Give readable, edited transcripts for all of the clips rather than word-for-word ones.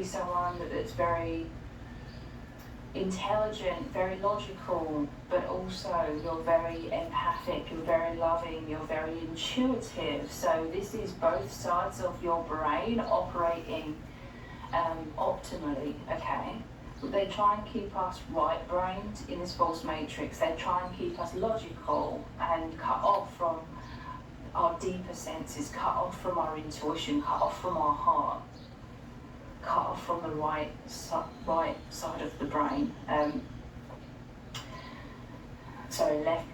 someone that's very intelligent, very logical, but also you're very empathic, you're very loving, you're very intuitive. So this is both sides of your brain operating optimally, okay? They try and keep us right-brained in this false matrix. They try and keep us logical and cut off from our deeper senses, cut off from our intuition, cut off from our heart, cut off from the right side of the brain. Sorry, left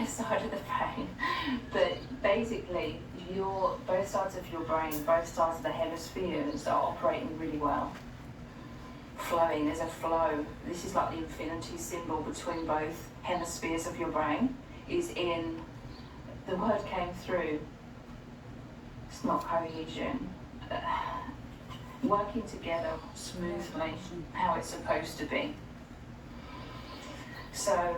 side of the brain. But basically, both sides of your brain, both sides of the hemispheres are operating really well. Flowing, there's a flow. This is like the infinity symbol between both hemispheres of your brain. The word came through. It's not cohesion. Working together smoothly, how it's supposed to be. So,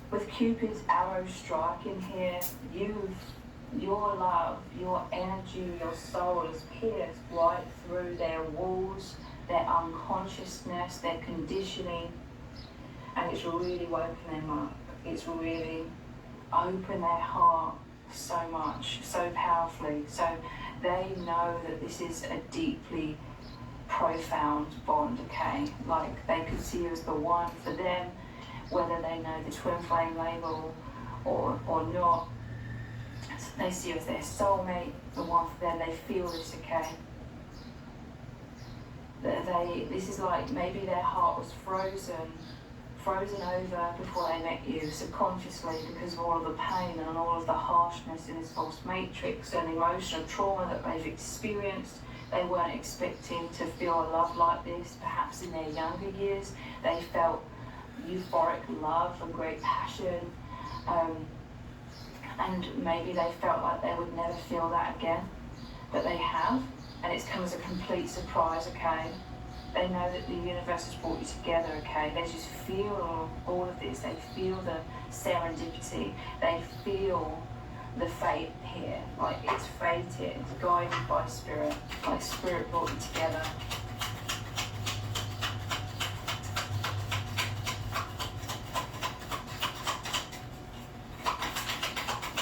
with Cupid's arrow striking here, your love, your energy, your soul is pierced right through their walls, their unconsciousness, their conditioning, and it's really woken them up. It's really opened their heart so much, so powerfully. So they know that this is a deeply profound bond, okay? Like they could see you as the one for them, whether they know the twin flame label or not. So they see you as their soulmate, the one for them. They feel this, okay? This is like maybe their heart was frozen over before they met you subconsciously because of all of the pain and all of the harshness in this false matrix and emotional trauma that they've experienced. They weren't expecting to feel a love like this. Perhaps in their younger years they felt euphoric love and great passion, and maybe they felt like they would never feel that again, but they have, and it's come as a complete surprise, okay? They know that the universe has brought you together, okay? They just feel all of this. They feel the serendipity. They feel the fate here. Like it's fated, it's guided by spirit. Like spirit brought you together.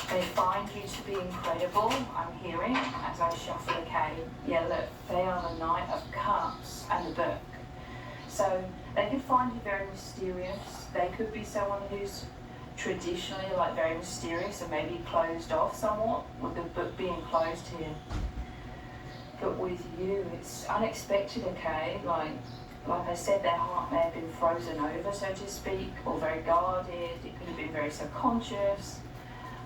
They find you to be incredible, I'm hearing, as I shuffle the card. Yeah, look, they are the Knight of Cups and the book. So they could find you very mysterious. They could be someone who's traditionally like very mysterious and maybe closed off somewhat, with the book being closed here. But with you, it's unexpected, okay? Like I said, their heart may have been frozen over, so to speak, or very guarded. It could have been very subconscious.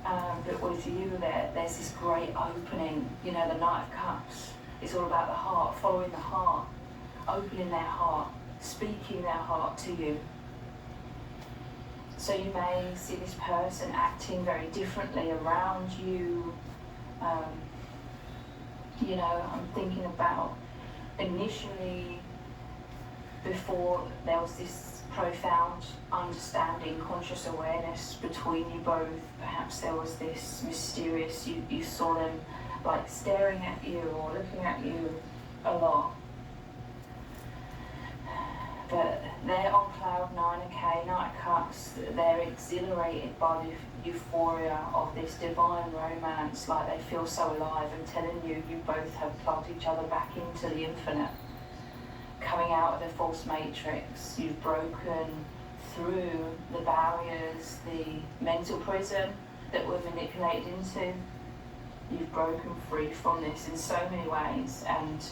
But with you, there's this great opening. You know, the Knight of Cups. It's all about the heart, following the heart, opening their heart, speaking their heart to you. So you may see this person acting very differently around you. You know, I'm thinking about initially, before there was this profound understanding, conscious awareness between you both. Perhaps there was this mysterious, you saw them like staring at you or looking at you a lot. But they're on cloud 9, okay, Knight of Cups. They're exhilarated by the euphoria of this divine romance, like they feel so alive and telling you both have plugged each other back into the infinite. Coming out of the false matrix, you've broken through the barriers, the mental prison that we're manipulated into. You've broken free from this in so many ways, and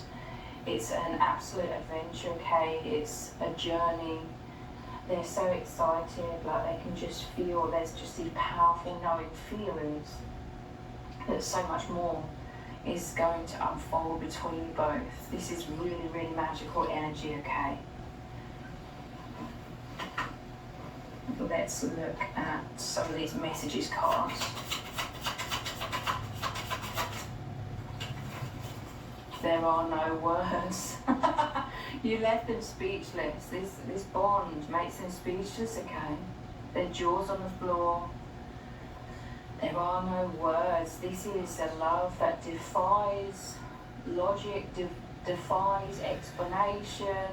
it's an absolute adventure, okay? It's a journey. They're so excited, like they can just feel, there's just these powerful knowing feelings that so much more is going to unfold between you both. This is really, really magical energy, okay? Let's look at some of these messages cards. There are no words. You left them speechless. This bond makes them speechless, okay? Their jaws on the floor. There are no words. This is a love that defies logic, defies explanation,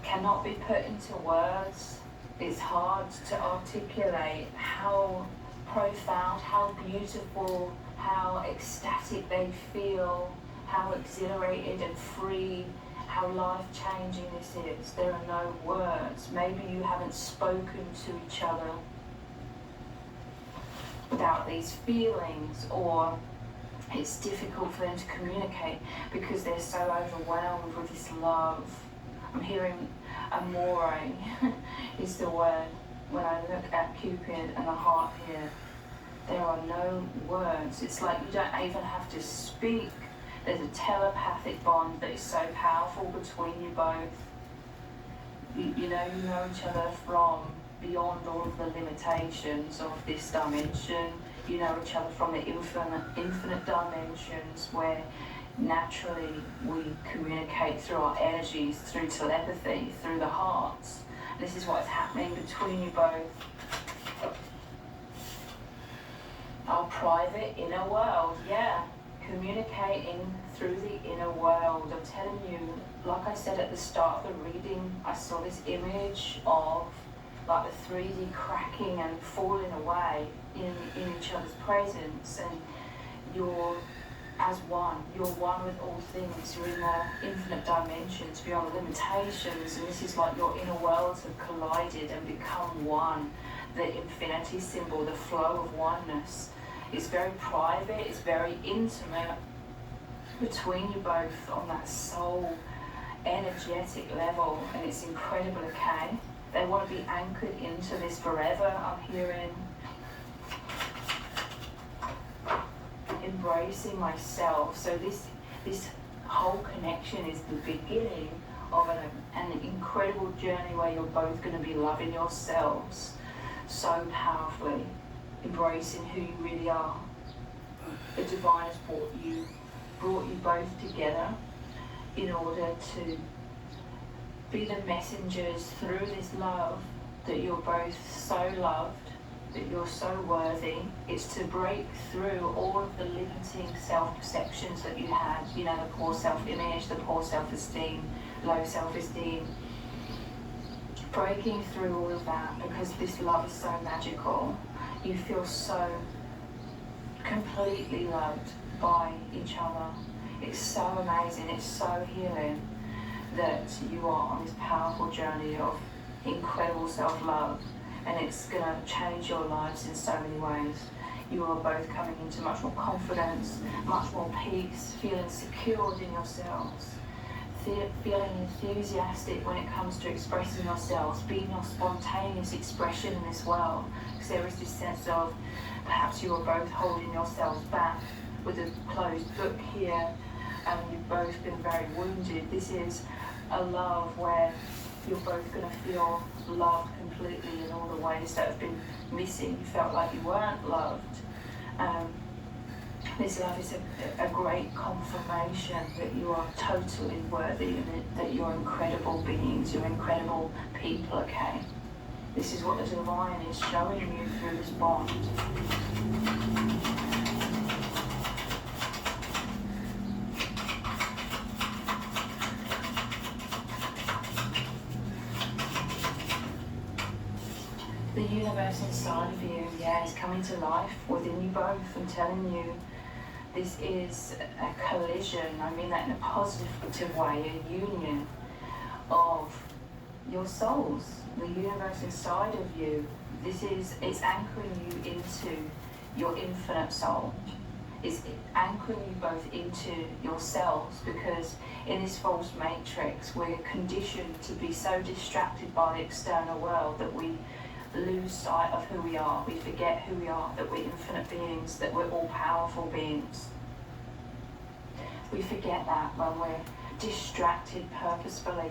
cannot be put into words. It's hard to articulate how profound, how beautiful, how ecstatic they feel, how exhilarated and free, how life-changing this is. There are no words. Maybe you haven't spoken to each other about these feelings, or it's difficult for them to communicate because they're so overwhelmed with this love. I'm hearing amore is the word when I look at Cupid and the heart here. There are no words. It's like you don't even have to speak. There's a telepathic bond that is so powerful between you both. You know each other from beyond all of the limitations of this dimension. You know each other from the infinite dimensions where naturally we communicate through our energies, through telepathy, through the hearts. This is what's happening between you both. Our private inner world, yeah. Communicating through the inner world. I'm telling you, like I said at the start of the reading, I saw this image of like the 3D cracking and falling away in each other's presence, and you're as one. You're one with all things. You're in the infinite dimensions beyond the limitations, and this is like your inner worlds have collided and become one. The infinity symbol, the flow of oneness. It's very private, it's very intimate between you both on that soul energetic level, and it's incredible, okay? They want to be anchored into this forever. I'm hearing embracing myself. So this whole connection is the beginning of an incredible journey where you're both going to be loving yourselves so powerfully, embracing who you really are. The divine has brought you both together in order to be the messengers through this love, that you're both so loved, that you're so worthy. It's to break through all of the limiting self-perceptions that you had, you know, the poor self-image, the poor self-esteem, low self-esteem. Breaking through all of that, because this love is so magical. You feel so completely loved by each other. It's so amazing, it's so healing that you are on this powerful journey of incredible self-love, and it's going to change your lives in so many ways. You are both coming into much more confidence, much more peace, feeling secured in yourselves, feeling enthusiastic when it comes to expressing yourselves, being your spontaneous expression in this world, because there is this sense of perhaps you are both holding yourselves back with a closed book here, and you've both been very wounded. This is a love where you're both going to feel loved completely in all the ways that have been missing. You felt like you weren't loved. This love is a great confirmation that you are totally worthy, and that you're incredible beings, you're incredible people, okay? This is what the divine is showing you through this bond. The universe inside of you, yeah, is coming to life within you both. I'm telling you, this is a collision. I mean that in a positive way, a union of your souls, the universe inside of you. It's anchoring you into your infinite soul. It's anchoring you both into yourselves, because in this false matrix, we're conditioned to be so distracted by the external world that we lose sight of who we are. We forget who we are, that we're infinite beings, that we're all powerful beings. We forget that when we're distracted purposefully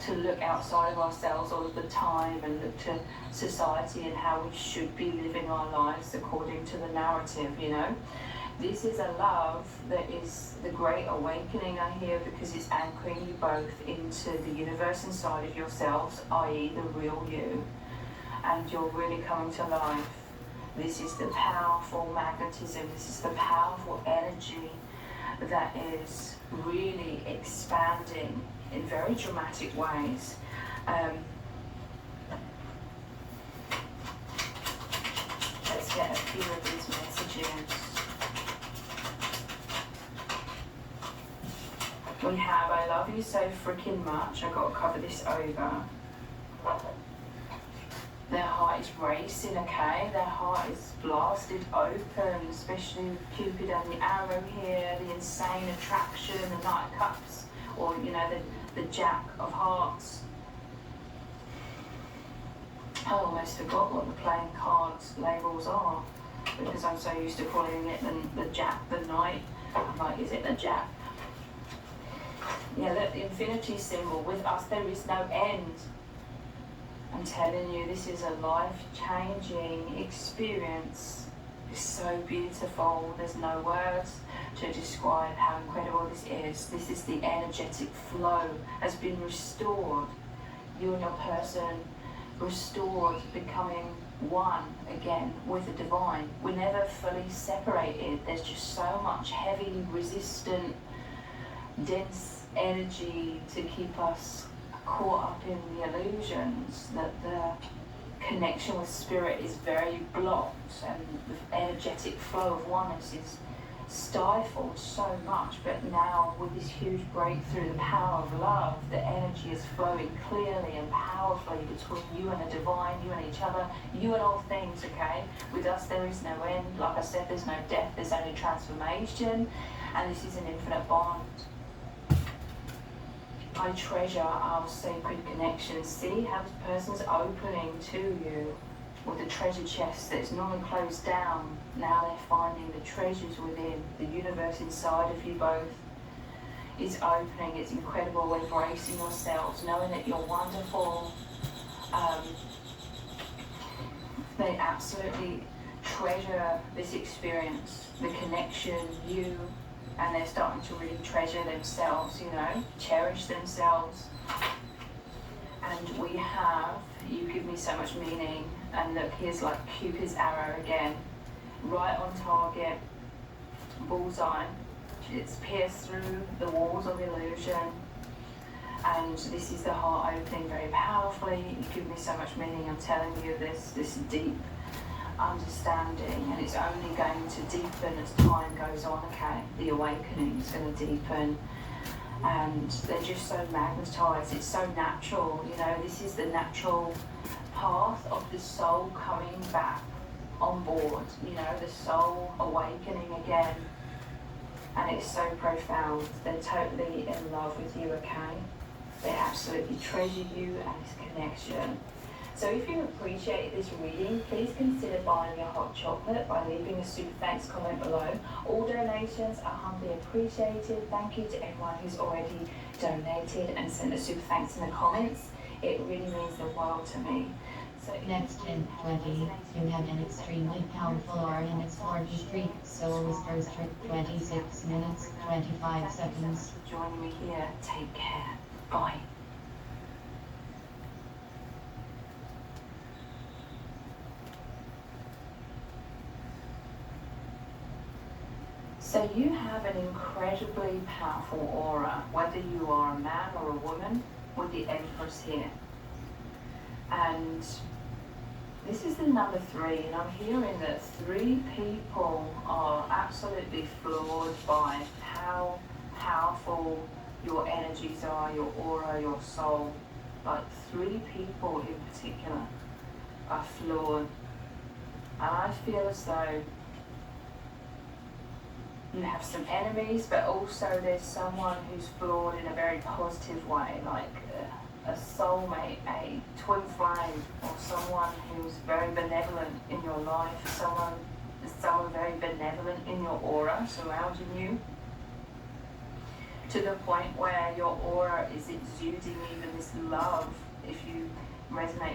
to look outside of ourselves all of the time and look to society and how we should be living our lives according to the narrative, you know. This is a love that is the great awakening, I hear, because it's anchoring you both into the universe inside of yourselves, i.e. the real you. And you're really coming to life. This is the powerful magnetism, this is the powerful energy that is really expanding in very dramatic ways. Let's get a few of these messages. We have, I love you so freaking much, I've got to cover this over. Their heart is racing, okay? Their heart is blasted open, especially with Cupid and the arrow here, the insane attraction, the Knight of Cups, or, you know, the Jack of Hearts. I almost forgot what the playing cards labels are, because I'm so used to calling it the Jack, the Knight. I'm like, is it the Jack? Yeah, look, the infinity symbol. With us there is no end. I'm telling you, this is a life-changing experience. It's so beautiful. There's no words to describe how incredible this is. This is the energetic flow has been restored. You and your person restored, becoming one again with the divine. We're never fully separated. There's just so much heavy, resistant, dense energy to keep us caught up in the illusions, that the connection with spirit is very blocked and the energetic flow of oneness is stifled so much. But now with this huge breakthrough, the power of love, the energy is flowing clearly and powerfully between you and the divine, you and each other, you and all things, okay? With us there is no end. Like I said, there's no death, there's only transformation, and this is an infinite bond. I treasure our sacred connection. See how this person's opening to you with the treasure chest that's normally closed down. Now they're finding the treasures within. The universe inside of you both is opening. It's incredible. Embracing yourselves, knowing that you're wonderful. They absolutely treasure this experience, the connection, you, and they're starting to really treasure themselves, you know, cherish themselves. And we have, you give me so much meaning, and look, here's like Cupid's arrow again, right on target, bullseye. It's pierced through the walls of illusion, and this is the heart opening very powerfully. You give me so much meaning. I'm telling you this deep understanding, and it's only going to deepen as time goes on, okay? The awakening is going to deepen, and they're just so magnetized. It's so natural, you know. This is the natural path of the soul coming back on board, you know, the soul awakening again. And it's so profound. They're totally in love with you, okay? They absolutely treasure you and this connection. So if you appreciate this reading, please consider buying your hot chocolate by leaving a super thanks comment below. All donations are humbly appreciated. Thank you to everyone who's already donated and sent a super thanks in the comments. It really means the world to me. So next in 20, you have an extremely powerful aura in its 43, so first trip 26 minutes, 25 seconds. For joining me here. Take care. Bye. So you have an incredibly powerful aura, whether you are a man or a woman, with the Empress here. And this is the number 3, and I'm hearing that 3 people are absolutely floored by how powerful your energies are, your aura, your soul. Like 3 people in particular are floored. And I feel as though you have some enemies, but also there's someone who's flawed in a very positive way, like a soulmate, a twin flame, or someone who's very benevolent in your life, someone very benevolent in your aura surrounding you, to the point where your aura is exuding even this love, if you resonate